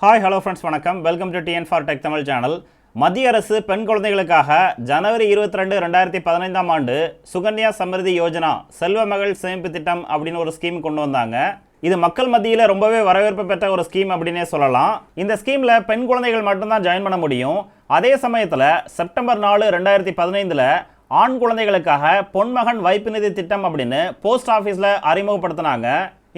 Hi hello friends வணக்கம். Welcome to TN for tech Tamil channel. மத்திய அரசு பெண் குழந்தைகளுக்காக ஜனவரி 22, 2015ஆம் ஆண்டு சுகன்யா சம்ரிதி யோஜனா செல்வ மகள் சேமிப்பு திட்டம் அப்படின்னு ஒரு ஸ்கீம் கொண்டு வந்தாங்க. இது மக்கள் மத்தியில் ரொம்பவே வரவேற்பு பெற்ற ஒரு ஸ்கீம் அப்படின்னே சொல்லலாம். இந்த ஸ்கீமில் பெண் குழந்தைகள் மட்டும்தான் ஜாயின் பண்ண முடியும். அதே சமயத்தில் செப்டம்பர் 4, 2015 ஆண் குழந்தைகளுக்காக பொன்மகன் வைப்பு நிதி திட்டம் அப்படின்னு போஸ்ட் ஆஃபீஸில் அறிமுகப்படுத்தினாங்க.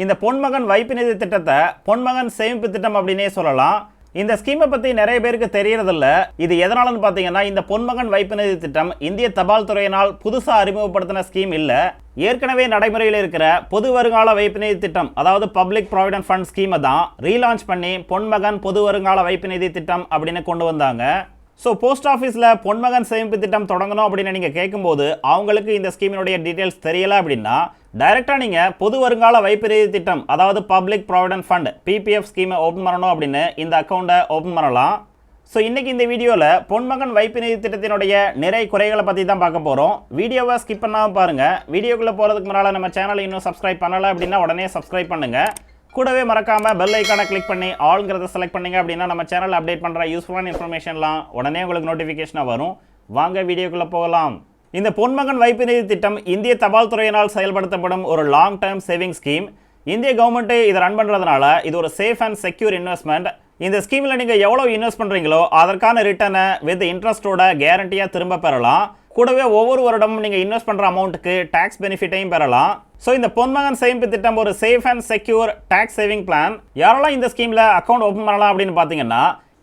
இந்த பொன்மகன் வைப்பு நிதி திட்டத்தை பொன்மகன் சேமிப்பு திட்டம் அப்படின்னே சொல்லலாம். இந்த ஸ்கீமை பற்றி நிறைய பேருக்கு தெரியறதில்ல. இது எதனாலன்னு பார்த்தீங்கன்னா, இந்த பொன்மகன் வைப்பு நிதி திட்டம் இந்திய தபால் துறையினால் புதுசாக அறிமுகப்படுத்தின ஸ்கீம் இல்லை. ஏற்கனவே நடைமுறையில் இருக்கிற பொது வருங்கால வைப்பு நிதி திட்டம், அதாவது பப்ளிக் ப்ராவிடென்ட் ஃபண்ட் ஸ்கீமை தான் ரீலான்ச் பண்ணி பொன்மகன் பொது வருங்கால வைப்பு நிதி திட்டம் அப்படின்னு கொண்டு வந்தாங்க. ஸோ போஸ்ட் ஆஃபீஸில் பொன்மகன் சேமிப்பு திட்டம் தொடங்கணும் அப்படின்னு நீங்கள் கேட்கும்போது அவங்களுக்கு இந்த ஸ்கீமினுடைய டீட்டெயில்ஸ் தெரியலை அப்படின்னா டைரெக்டாக நீங்கள் பொது வருங்கால வைப்பு நிதி திட்டம், அதாவது பப்ளிக் ப்ராவிடென்ட் ஃபண்ட் பிபிஎஃப் ஸ்கீமை ஓப்பன் பண்ணணும் அப்படின்னு இந்த அக்கௌண்ட்டை ஓப்பன் பண்ணலாம். ஸோ இன்றைக்கி இந்த வீடியோவில் பொன்மகன் வைப்பு நிதி திட்டத்தினுடைய நிறைய குறைகளை பற்றி தான் பார்க்க போகிறோம். வீடியோவை ஸ்கிப் பண்ணாமல் பாருங்கள். வீடியோக்குள்ளே போகிறதுக்கு முன்னால் நம்ம சேனலை இன்னும் சப்ஸ்கிரைப் பண்ணலை அப்படின்னா உடனே சப்ஸ்கிரைப் பண்ணுங்கள். கூடவே மறக்காமல் பெல் ஐக்கானை கிளிக் பண்ணி ஆல்ங்கிறத செலக்ட் பண்ணிங்க அப்படின்னா நம்ம சேனலில் அப்டேட் பண்ணுற யூஸ்ஃபுல்லான இன்ஃபர்மேஷன்லாம் உடனே உங்களுக்கு நோட்டிஃபிகேஷனாக வரும். வாங்க வீடியோக்குள்ளே போகலாம். இந்த பொன்மகன் வைப்பு நிதி திட்டம் இந்திய தபால் துறையினால் செயல்படுத்தப்படும் ஒரு லாங் டேர்ம் சேவிங் ஸ்கீம். இந்திய கவர்மெண்ட்டு இதை ரன் பண்ணுறதுனால இது ஒரு சேஃப் அண்ட் செக்யூர் இன்வெஸ்ட்மெண்ட். இந்த ஸ்கீமில் நீங்கள் எவ்வளோ இன்வெஸ்ட் பண்ணுறீங்களோ அதற்கான ரிட்டர்னை வித் இன்ட்ரெஸ்ட்டோட கேரண்டியாக திரும்ப பெறலாம். கூடவே ஒவ்வொரு வருடமும் நீங்கள் இன்வெஸ்ட் பண்ணுற அமௌண்ட்டுக்கு டேக்ஸ் பெனிஃபிட்டையும் பெறலாம். ஸோ இந்த பொன்மகன் சேமிப்பு திட்டம் ஒரு safe and secure tax saving plan. யாரெல்லாம் இந்த ஸ்கீமில் அக்கௌண்ட் ஓப்பன் பண்ணலாம் அப்படின்னு பார்த்தீங்கன்னா,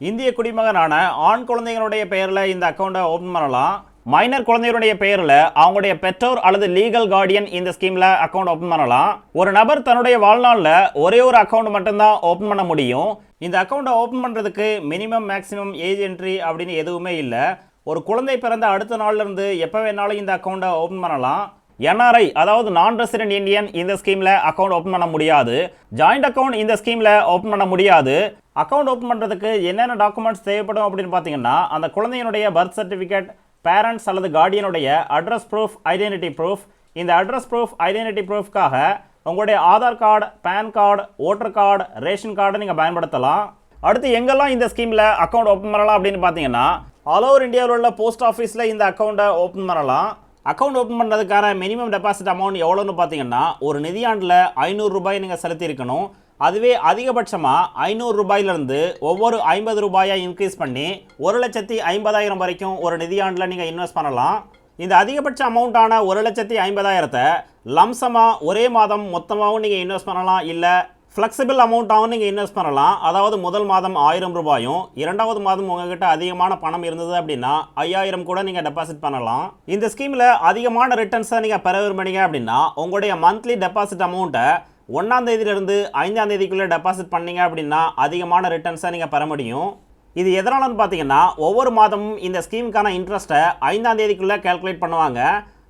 இந்திய குடிமகனான ஆண் குழந்தைகளுடைய பெயரில் இந்த அக்கௌண்ட்டை ஓப்பன் பண்ணலாம். மைனர் குழந்தைகளுடைய பெயரில் அவங்களுடைய பெற்றோர் அல்லது லீகல் கார்டியன் இந்த ஸ்கீமில் அக்கௌண்ட் ஓப்பன் பண்ணலாம். ஒரு நபர் தன்னுடைய வாழ்நாளில் ஒரே ஒரு அக்கௌண்ட் மட்டும்தான் ஓப்பன் பண்ண முடியும். இந்த அக்கௌண்ட்டை ஓப்பன் பண்ணுறதுக்கு மினிமம் மேக்ஸிமம் ஏஜ் என்ட்ரி அப்படின்னு எதுவுமே இல்லை. ஒரு குழந்தை பிறந்த அடுத்த நாள்லேருந்து எப்போ வேணாலும் இந்த அக்கௌண்ட்டை ஓப்பன் பண்ணலாம். என்ஆர்ஐ, அதாவது நான் ரெசிடென்ட் இந்தியன், இந்த ஸ்கீமில் அக்கௌண்ட் ஓப்பன் பண்ண முடியாது. ஜாயிண்ட் அக்கௌண்ட் இந்த ஸ்கீமில் ஓப்பன் பண்ண முடியாது. அக்கௌண்ட் ஓப்பன் பண்ணுறதுக்கு என்னென்ன டாக்குமெண்ட்ஸ் தேவைப்படும் அப்படின்னு பார்த்தீங்கன்னா, அந்த குழந்தையினுடைய பர்த் சர்டிஃபிகேட், பேரண்ட்ஸ் அல்லது கார்டியனுடைய அட்ரஸ் ப்ரூஃப், ஐடென்டிட்டி ப்ரூஃப். இந்த அட்ரஸ் ப்ரூஃப், ஐடென்டிட்டி ப்ரூஃப்காக உங்களுடைய Aadhaar card, PAN card, voter card, ration card நீங்கள் பயன்படுத்தலாம். அடுத்து எங்கெல்லாம் இந்த ஸ்கீமில் அக்கௌண்ட் ஓப்பன் பண்ணலாம் அப்படின்னு பார்த்தீங்கன்னா, ஆல் ஓவர் இந்தியாவில் உள்ள போஸ்ட் ஆஃபீஸில் இந்த அக்கௌண்ட்டை ஓப்பன் பண்ணலாம். அக்கௌண்ட் ஓப்பன் பண்ணுறதுக்கான மினிமம் டெபாசிட் அமௌண்ட் எவ்வளோன்னு பார்த்தீங்கன்னா, ஒரு நிதியாண்டில் 500 ரூபாய் நீங்கள் செலுத்தியிருக்கணும். அதுவே அதிகபட்சமாக 500 ரூபாயிலிருந்து ஒவ்வொரு 50 ரூபாயாக இன்க்ரீஸ் பண்ணி 1,50,000 வரைக்கும் ஒரு நிதியாண்டில் நீங்கள் இன்வெஸ்ட் பண்ணலாம். இந்த அதிகபட்ச அமௌண்ட்டான 1,50,000 லம்சமாக ஒரே மாதம் மொத்தமாகவும் நீங்கள் இன்வெஸ்ட் பண்ணலாம். இல்லை ஃப்ளெக்சிபிள் அமௌண்ட்டாகவும் நீங்கள் இன்வெஸ்ட் பண்ணலாம். அதாவது முதல் மாதம் 1000 ரூபாயும், இரண்டாவது மாதம் உங்ககிட்ட அதிகமான பணம் இருந்தது அப்படின்னா 5000 கூட நீங்கள் டெபாசிட் பண்ணலாம். இந்த ஸ்கீமில் அதிகமான ரிட்டர்ன்ஸை நீங்கள் பெற விரும்புனீங்க அப்படின்னா உங்களுடைய மந்த்லி டெபாசிட் அமௌண்ட்டை 1ஆம் தேதியிலிருந்து 5ஆம் தேதிக்குள்ளே டெபாசிட் பண்ணீங்க அப்படின்னா அதிகமான ரிட்டர்ன்ஸை நீங்கள் பெற முடியும். இது எதனாலன்னு பார்த்தீங்கன்னா, ஒவ்வொரு மாதமும் இந்த ஸ்கீமுக்கான இன்ட்ரெஸ்ட்டை 5ஆம் தேதிக்குள்ளே கேல்குலேட் பண்ணுவாங்க.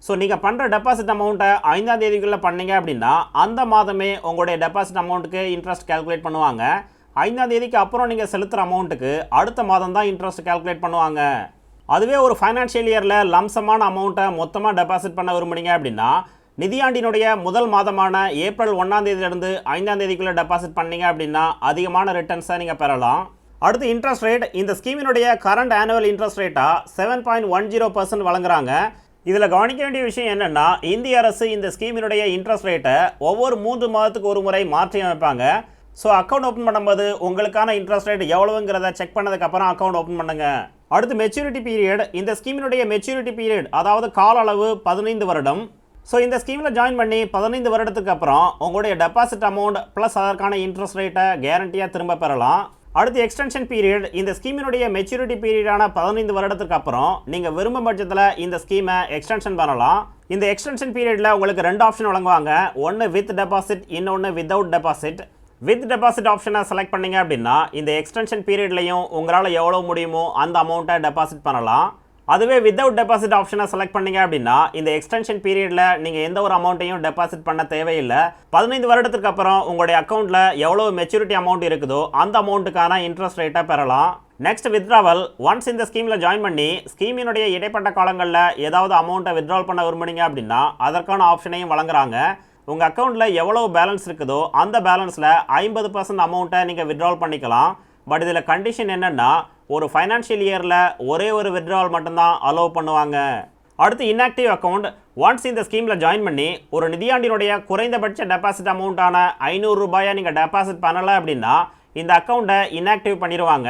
ஸோ நீங்கள் பண்ணுற டெபாசிட் அமௌண்ட்டை 5ஆம் தேதிக்குள்ளே பண்ணீங்க அப்படின்னா அந்த மாதமே உங்களுடைய டெபாசிட் அமௌண்ட்டுக்கு இன்ட்ரெஸ்ட் கேல்குலேட் பண்ணுவாங்க. 5ஆம் தேதிக்கு அப்புறம் நீங்கள் செலுத்துகிற அமௌண்ட்டுக்கு அடுத்த மாதம் தான் இன்ட்ரெஸ்ட் கேல்குலேட் பண்ணுவாங்க. அதுவே ஒரு ஃபைனான்ஷியல் இயரில் லம்சமான அமௌண்ட்டை மொத்தமாக டெபாசிட் பண்ண விரும்புனீங்க அப்படின்னா நிதியாண்டினுடைய முதல் மாதமான ஏப்ரல் 1ஆம் தேதியிலிருந்து 5ஆம் தேதிக்குள்ளே டெபாசிட் பண்ணீங்க அப்படின்னா அதிகமான ரிட்டர்ன்ஸை நீங்கள் பெறலாம். அடுத்து இன்ட்ரெஸ்ட் ரேட். இந்த ஸ்கீமினுடைய கரண்ட் ஆனுவல் இன்ட்ரெஸ்ட் ரேட்டாக 7.10% வழங்குறாங்க. இதில் கவனிக்க வேண்டிய விஷயம் என்னென்னா, இந்திய அரசு இந்த ஸ்கீமினுடைய இன்ட்ரெஸ்ட் ரேட்டை ஒவ்வொரு 3 மாதத்துக்கு ஒரு முறை மாற்றி அமைப்பாங்க. ஸோ அக்கௌண்ட் ஓப்பன் பண்ணும்போது உங்களுக்கான இன்ட்ரெஸ்ட் ரேட் எவ்வளவுங்கிறத செக் பண்ணதுக்கப்புறம் அக்கௌண்ட் ஓப்பன் பண்ணுங்கள். அடுத்து மெச்சூரிட்டி பீரியட். இந்த ஸ்கீமினுடைய மெச்சூரிட்டி பீரியட், அதாவது கால அளவு 15 வருடம். ஸோ இந்த ஸ்கீமில் ஜாயின் பண்ணி 15 வருடத்துக்கு அப்புறம் உங்களுடைய டெபாசிட் அமௌண்ட் ப்ளஸ் அதற்கான இன்ட்ரெஸ்ட் ரேட்டை கேரண்டியாக திரும்ப பெறலாம். அடுத்து எக்ஸ்டென்ஷன் பீரியட். இந்த ஸ்கீமினுடைய மெச்சூரிட்டி பீரியடான 15 வருடத்துக்கு அப்புறம் நீங்கள் விரும்பும் பட்சத்தில் இந்த ஸ்கீமை எக்ஸ்டென்ஷன் பண்ணலாம். இந்த எக்ஸ்டென்ஷன் பீரியடில் உங்களுக்கு 2 ஆப்ஷன் வழங்குவாங்க. ஒன்று வித் டெபாசிட், இன்னொன்று வித்தவுட் டெபாசிட். வித் டெபாசிட் ஆப்ஷனை செலக்ட் பண்ணிங்க அப்படின்னா இந்த எக்ஸ்டென்ஷன் பீரியட்லையும் உங்களால் எவ்வளோ முடியுமோ அந்த அமௌண்ட்டை டெபாசிட் பண்ணலாம். அதுவே வித்தவுட் டெபாசிட் ஆப்ஷனை செலக்ட் பண்ணீங்க அப்படின்னா இந்த எக்ஸ்டென்ஷன் பீரியடில் நீங்கள் எந்த ஒரு அமௌண்ட்டையும் டெபாசிட் பண்ண தேவையில்லை. 15 வருடத்துக்கு அப்புறம் உங்களுடைய அக்கௌண்ட்டில் எவ்வளோ மெச்சூரிட்டி அமௌண்ட் இருக்குதோ அந்த அமௌண்ட்டுக்கான இன்ட்ரெஸ்ட் ரேட்டை பெறலாம். Next withdrawal. ஒன்ஸ் இந்த ஸ்கீமில் ஜாயின் பண்ணி ஸ்கீமினுடைய இடைப்பட்ட காலங்களில் ஏதாவது அமௌண்ட்டை வித்ட்ராவல் பண்ண விரும்புனீங்க அப்படின்னா அதற்கான ஆப்ஷனையும் வழங்குறாங்க. உங்கள் அக்கௌண்ட்டில் எவ்வளோ பேலன்ஸ் இருக்குதோ அந்த பேலன்ஸில் 50% அமௌண்ட்டை நீங்கள் வித்ட்ராவல் பண்ணிக்கலாம். பட் இதில் கண்டிஷன் என்னென்னா ஒரு ஃபைனான்ஷியல் இயரில் ஒரே ஒரு வித்ட்ராவல் மட்டும்தான் அலோவ் பண்ணுவாங்க. அடுத்து இன்ஆக்டிவ் அக்கௌண்ட். ஒன்ஸ் இந்த ஸ்கீமில் ஜாயின் பண்ணி ஒரு நிதியாண்டினுடைய குறைந்தபட்ச டெபாசிட் அமௌண்ட்டான 500 ரூபாயை நீங்கள் டெபாசிட் பண்ணலை அப்படின்னா இந்த அக்கௌண்ட்டை இன்ஆக்டிவ் பண்ணிடுவாங்க.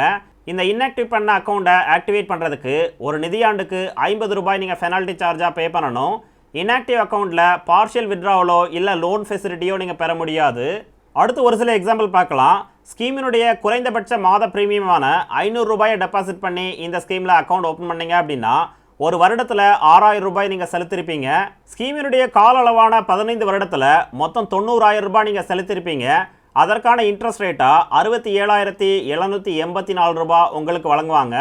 இந்த இன்ஆக்டிவ் பண்ண அக்கௌண்ட்டை ஆக்டிவேட் பண்ணுறதுக்கு ஒரு நிதியாண்டுக்கு 50 ரூபாய் நீங்கள் பெனால்ட்டி சார்ஜாக பே பண்ணணும். இன்ஆக்டிவ் அக்கௌண்ட்டில் பார்ஷியல் வித்ட்ராவலோ இல்லை லோன் ஃபெசிலிட்டியோ நீங்கள் பெற முடியாது. அடுத்து ஒரு சில எக்ஸாம்பிள் பார்க்கலாம். ஸ்கீமினுடைய குறைந்தபட்ச மாத ப்ரீமியமான 500 ரூபாயை டெபாசிட் பண்ணி இந்த ஸ்கீமில் அக்கௌண்ட் ஓப்பன் பண்ணீங்க அப்படின்னா ஒரு வருடத்தில் 6000 ரூபாய் நீங்கள் செலுத்திருப்பீங்க. ஸ்கீமினுடைய கால அளவான 15 வருடத்தில் மொத்தம் 90000 ரூபாய் நீங்கள் செலுத்திருப்பீங்க. அதற்கான இன்ட்ரெஸ்ட் ரேட்டாக 67,784 ரூபாய் உங்களுக்கு வழங்குவாங்க.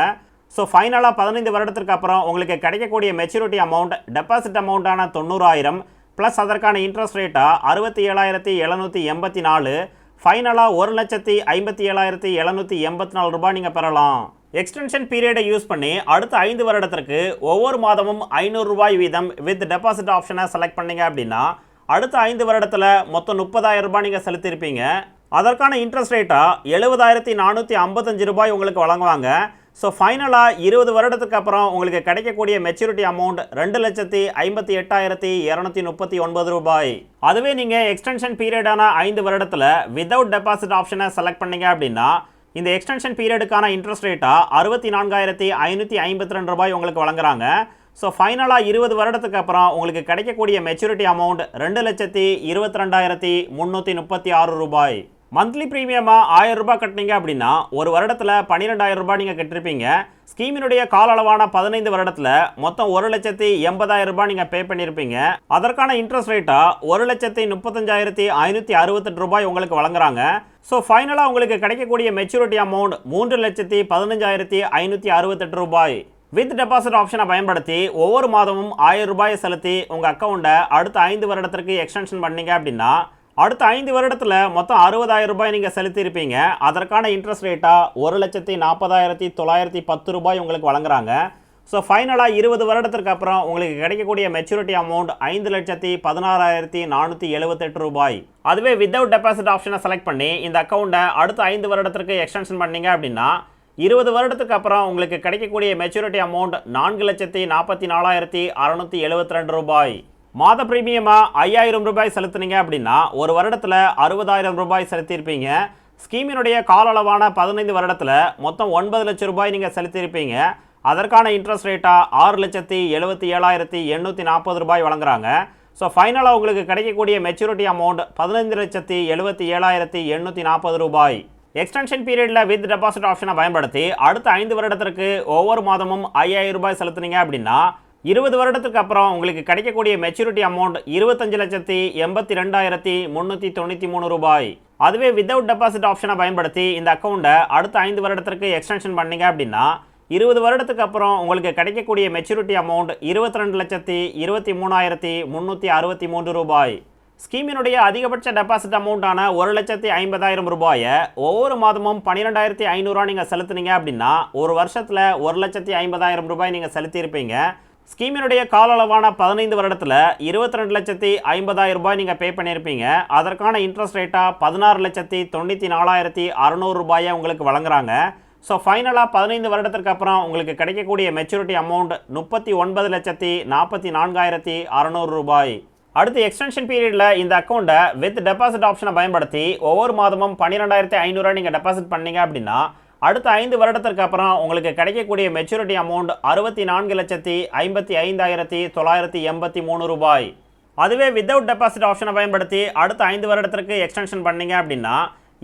ஸோ ஃபைனலாக 15 வருடத்திற்கு அப்புறம் உங்களுக்கு கிடைக்கக்கூடிய மெச்சூரிட்டி அமௌண்ட் டெபாசிட் அமௌண்ட்டான 90000 ப்ளஸ் அதற்கான இன்ட்ரெஸ்ட் ரேட்டாக 67,784, ஃபைனலாக 1,57,784 ரூபாய் நீங்கள் பெறலாம். எக்ஸ்டென்ஷன் பீரியடை யூஸ் பண்ணி அடுத்த 5 வருடத்திற்கு ஒவ்வொரு மாதமும் 500 ரூபாய் வீதம் வித் டெபாசிட் ஆப்ஷனை செலக்ட் பண்ணீங்க அப்படின்னா அடுத்த 5 வருடத்தில் மொத்தம் 30,000 ரூபாய் நீங்கள் செலுத்தியிருப்பீங்க. அதற்கான இன்ட்ரெஸ்ட் ரேட்டாக 70,455 ரூபாய் உங்களுக்கு வழங்குவாங்க. ஸோ ஃபைனலாக 20 வருடத்துக்கு அப்புறம் உங்களுக்கு கிடைக்கக்கூடிய மெச்சூரிட்டி அமௌண்ட் 2,58,239 ரூபாய். அதுவே நீங்கள் எக்ஸ்டென்ஷன் பீரியடான 5 வருடத்தில் வித்தவுட் டெபாசிட் ஆப்ஷனை செலக்ட் பண்ணீங்க அப்படின்னா இந்த எக்ஸ்டென்ஷன் பீரியடுக்கான இன்ட்ரெஸ்ட் ரேட்டாக 64,552 ரூபாய் உங்களுக்கு வழங்குறாங்க. ஸோ ஃபைனலாக 20 வருடத்துக்கு அப்புறம் உங்களுக்கு கிடைக்கக்கூடிய மெச்சூரிட்டி அமௌண்ட் 2,22,336 ரூபாய். மந்த்லி ப்ரீமியமாக 1000 ரூபாய் கட்டினீங்க அப்படின்னா ஒரு வருடத்தில் 12,000 ரூபாய் நீங்கள் கட்டிருப்பீங்க. ஸ்கீமினுடைய கால அளவான 15 வருடத்தில் மொத்தம் 1,80,000 ரூபாய் நீங்கள் பே பண்ணியிருப்பீங்க. அதற்கான இன்ட்ரெஸ்ட் ரேட்டாக 1,35,568 ரூபாய் உங்களுக்கு வழங்குறாங்க. ஸோ ஃபைனலாக உங்களுக்கு கிடைக்கக்கூடிய மெச்சூரிட்டி அமௌண்ட் 3,15,568 ரூபாய். வித் டெபாசிட் ஆப்ஷனை பயன்படுத்தி ஒவ்வொரு மாதமும் 1000 ரூபாயை செலுத்தி உங்கள் அக்கௌண்ட்டை அடுத்த 5 வருடத்திற்கு எக்ஸ்டென்ஷன் பண்ணீங்க அப்படின்னா அடுத்த 5 வருடத்தில் மொத்தம் 60,000 ரூபாய் நீங்கள் செலுத்தியிருப்பீங்க. அதற்கான இன்ட்ரெஸ்ட் ரேட்டாக 1,40,910 ரூபாய் உங்களுக்கு வழங்குறாங்க. ஸோ ஃபைனலாக 20 வருடத்திற்கு அப்புறம் உங்களுக்கு கிடைக்கக்கூடிய மெச்சூரிட்டி அமௌண்ட் 5,16,478 ரூபாய். அதுவே வித்தவுட் டெபாசிட் ஆப்ஷனை செலக்ட் பண்ணி இந்த அக்கௌண்ட்டை அடுத்த 5 வருடத்திற்கு எக்ஸ்டென்ஷன் பண்ணீங்க அப்படின்னா 20 வருடத்துக்கு அப்புறம் உங்களுக்கு கிடைக்கக்கூடிய மெச்சூரிட்டி அமௌண்ட் 4,44,672 ரூபாய். மாத ப்ரீமியமாக 5,000 ரூபாய் செலுத்துனீங்க அப்படின்னா ஒரு வருடத்தில் 60,000 ரூபாய் செலுத்தியிருப்பீங்க. ஸ்கீமினுடைய கால அளவான 15 வருடத்தில் மொத்தம் 9 லட்சம் ரூபாய் நீங்கள் செலுத்தியிருப்பீங்க. அதற்கான இன்ட்ரெஸ்ட் ரேட்டாக 6,77,840 ரூபாய் வழங்குறாங்க. ஸோ ஃபைனலாக உங்களுக்கு கிடைக்கக்கூடிய மெச்சூரிட்டி அமௌண்ட் 15,77,840 ரூபாய். எக்ஸ்டென்ஷன் பீரியடில் வித் டெபாசிட் ஆப்ஷனை பயன்படுத்தி அடுத்த 5 வருடத்திற்கு ஒவ்வொரு மாதமும் 5,000 ரூபாய் செலுத்துனீங்க அப்படின்னா 20 வருடத்துக்கு அப்புறம் உங்களுக்கு கிடைக்கக்கூடிய மெச்சூரிட்டி அமௌண்ட் 25,82,393 ரூபாய். அதுவே வித்தவுட் டெபாசிட் ஆப்ஷனை பயன்படுத்தி இந்த அக்கௌண்ட்டை அடுத்த 5 வருடத்திற்கு எக்ஸ்டென்ஷன் பண்ணீங்க அப்படின்னா 20 வருடத்துக்கு அப்புறம் உங்களுக்கு கிடைக்கக்கூடிய மெச்சூரிட்டி அமௌண்ட் 22,23,363 ரூபாய். ஸ்கீமினுடைய அதிகபட்ச டெபாசிட் அமௌண்ட்டான 1,50,000 ரூபாயை ஒவ்வொரு மாதமும் 12,500 நீங்கள் செலுத்துனீங்க அப்படின்னா ஒரு வருஷத்தில் 1,50,000 ரூபாய் நீங்கள் செலுத்தியிருப்பீங்க. ஸ்கீமினுடைய கால அளவான 15 வருடத்தில் 22,50,000 ரூபாய் நீங்கள் பே பண்ணியிருப்பீங்க. அதற்கான இன்ட்ரெஸ்ட் ரேட்டாக 16,94,600 ரூபாயை உங்களுக்கு வழங்குறாங்க. ஸோ ஃபைனலாக 15 வருடத்திற்கு அப்புறம் உங்களுக்கு கிடைக்கக்கூடிய மெச்சூரிட்டி அமௌண்ட் 39,44,600 ரூபாய். அடுத்து எக்ஸ்டென்ஷன் பீரியடில் இந்த அக்கௌண்ட்டை வித் டெபாசிட் ஆப்ஷனை பயன்படுத்தி ஒவ்வொரு மாதமும் 12,500 நீங்கள் டெபாசிட் பண்ணீங்க அப்படின்னா அடுத்த 5 வருடத்திற்கு அப்புறம் உங்களுக்கு கிடைக்கக்கூடிய மெச்சூரிட்டி அமௌண்ட் 64,55,983 ரூபாய். அதுவே வித்தவுட் டெபாசிட் ஆப்ஷனை பயன்படுத்தி அடுத்த 5 வருடத்திற்கு எக்ஸ்டென்ஷன் பண்ணீங்க அப்படின்னா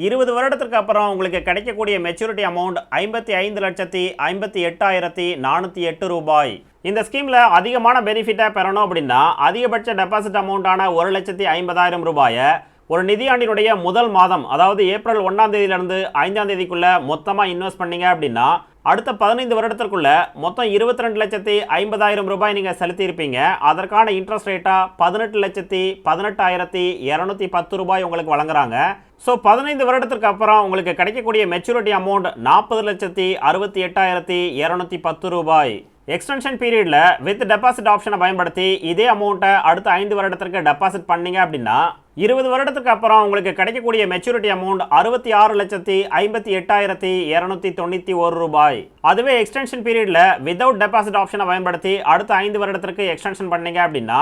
20 வருடத்திற்கு அப்புறம் உங்களுக்கு கிடைக்கக்கூடிய மெச்சூரிட்டி அமௌண்ட் 55,58,408 ரூபாய். இந்த ஸ்கீமில் அதிகமான பெனிஃபிட்டை பெறணும் அப்படின்னா அதிகபட்ச டெபாசிட் அமௌண்ட்டான 1,50,000 ரூபாயை ஒரு நிதியாண்டினுடைய முதல் மாதம், அதாவது ஏப்ரல் 1ஆம் தேதியிலிருந்து 5ஆம் தேதிக்குள்ளே மொத்தமாக இன்வெஸ்ட் பண்ணீங்க அப்படின்னா அடுத்த 15 வருடத்திற்குள்ள மொத்தம் 22,50,000 ரூபாய் நீங்கள் செலுத்தியிருப்பீங்க. அதற்கான இன்ட்ரெஸ்ட் ரேட்டாக 18,18,210 ரூபாய் உங்களுக்கு வழங்குறாங்க. ஸோ 15 வருடத்திற்கு அப்புறம் உங்களுக்கு கிடைக்கக்கூடிய மெச்சூரிட்டி அமௌண்ட் 40,68,210 ரூபாய். எக்ஸ்டென்ஷன் பீரியடில் வித் டெபாசிட் ஆப்ஷனை பயன்படுத்தி இதே அமௌண்ட்டை அடுத்த 5 வருடத்திற்கு டெபாசிட் பண்ணீங்க அப்படின்னா 20 வருடத்துக்கு அப்புறம் உங்களுக்கு கிடைக்கக்கூடிய மெச்சூரிட்டி அமௌண்ட் 66,58,291 ரூபாய். அதுவே எக்ஸ்டென்ஷன் பீரியட்ல வித்தவுட் டெபாசிட் ஆப்ஷனை பயன்படுத்தி அடுத்த 5 வருடத்திற்கு எக்ஸ்டென்ஷன் பண்ணீங்க அப்படின்னா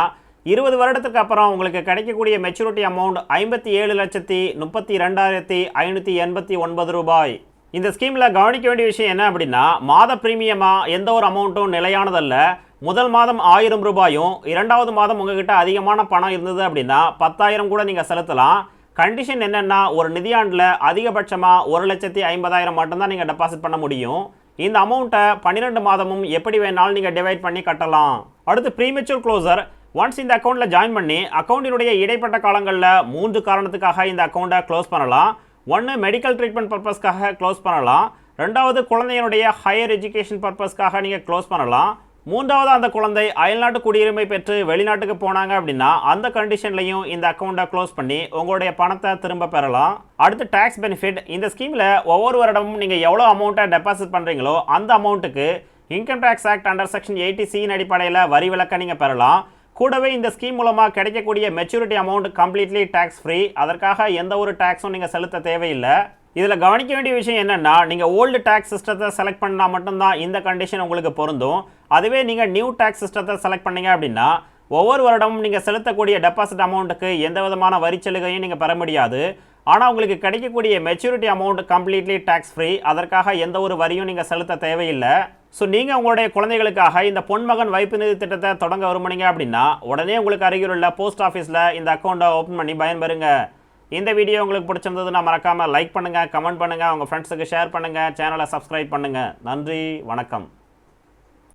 20 வருடத்துக்கு அப்புறம் உங்களுக்கு கிடைக்கக்கூடிய மெச்சூரிட்டி அமௌண்ட் 57,32,589 ரூபாய். இந்த ஸ்கீமில் கவனிக்க வேண்டிய விஷயம் என்ன அப்படின்னா, மாத பிரீமியமாக எந்த ஒரு அமௌண்ட்டும் நிலையானதல்ல. முதல் மாதம் 1000 ரூபாயும், இரண்டாவது மாதம் உங்ககிட்ட அதிகமான பணம் இருந்தது அப்படின்னா 10,000 கூட நீங்கள் செலுத்தலாம். கண்டிஷன் என்னென்னா, ஒரு நிதியாண்டில் அதிகபட்சமாக 1,50,000 மட்டும்தான் நீங்கள் டெபாசிட் பண்ண முடியும். இந்த அமௌண்ட்டை 12 மாதமும் எப்படி வேணாலும் நீங்கள் டிவைட் பண்ணி கட்டலாம். அடுத்து ப்ரீமெச்சூர் க்ளோசர். ஒன்ஸ் இந்த அக்கௌண்ட்டில் ஜாயின் பண்ணி அக்கௌண்ட்டினுடைய இடைப்பட்ட காலங்களில் 3 காரணத்துக்காக இந்த அக்கௌண்ட்டை க்ளோஸ் பண்ணலாம். ஒன்று மெடிக்கல் ட்ரீட்மெண்ட் பர்பஸ்க்காக க்ளோஸ் பண்ணலாம். ரெண்டாவது குழந்தையினுடைய ஹையர் எஜுகேஷன் பர்பஸ்க்காக நீங்கள் க்ளோஸ் பண்ணலாம். மூன்றாவது அந்த குழந்தை அயல்நாட்டு குடியுரிமை பெற்று வெளிநாட்டுக்கு போனாங்க அப்படின்னா அந்த கண்டிஷன்லையும் இந்த அக்கௌண்ட்டை க்ளோஸ் பண்ணி உங்களுடைய பணத்தை திரும்ப பெறலாம். அடுத்து டேக்ஸ் பெனிஃபிட். இந்த ஸ்கீமில் ஒவ்வொரு வருடமும் நீங்கள் எவ்வளோ அமௌண்ட்டை டெபாசிட் பண்ணுறீங்களோ அந்த அமௌண்ட்டுக்கு income tax act under section 80C அடிப்படையில் வரி விலக்க நீங்கள் பெறலாம். கூடவே இந்த ஸ்கீம் மூலமாக கிடைக்கக்கூடிய maturity amount completely tax free. அதற்காக எந்த ஒரு டேக்ஸும் நீங்கள் செலுத்த தேவையில்லை. இதில் கவனிக்க வேண்டிய விஷயம் என்னென்னா, நீங்கள் ஓல்டு டேக்ஸ் சிஸ்டத்தை செலக்ட் பண்ணால் மட்டும்தான் இந்த கண்டிஷன் உங்களுக்கு பொருந்தும். அதுவே நீங்கள் நியூ டேக்ஸ் சிஸ்டத்தை செலக்ட் பண்ணீங்க அப்படின்னா ஒவ்வொரு வருடமும் நீங்கள் செலுத்தக்கூடிய டெபாசிட் அமௌண்ட்டுக்கு எந்த விதமான வரிச்சலுகையும் நீங்கள் பெற முடியாது. ஆனால் உங்களுக்கு கிடைக்கக்கூடிய maturity amount completely tax free. அதற்காக எந்த ஒரு வரியும் நீங்கள் செலுத்த தேவையில்லை. ஸோ நீங்கள் உங்களுடைய குழந்தைகளுக்காக இந்த பொன்மகன் வைப்பு நிதி திட்டத்தை தொடங்க விரும்புனீங்க அப்படின்னா உடனே உங்களுக்கு அருகிலுள்ள போஸ்ட் ஆஃபீஸில் இந்த அக்கௌண்ட்டை ஓப்பன் பண்ணி பயன்பெறுங்க. இந்த வீடியோ உங்களுக்கு பிடிச்சிருந்ததுன்னா மறக்காமல் லைக் பண்ணுங்கள், கமெண்ட் பண்ணுங்கள், உங்கள் ஃப்ரெண்ட்ஸுக்கு ஷேர் பண்ணுங்கள், சேனலை சப்ஸ்கிரைப் பண்ணுங்கள். நன்றி, வணக்கம்.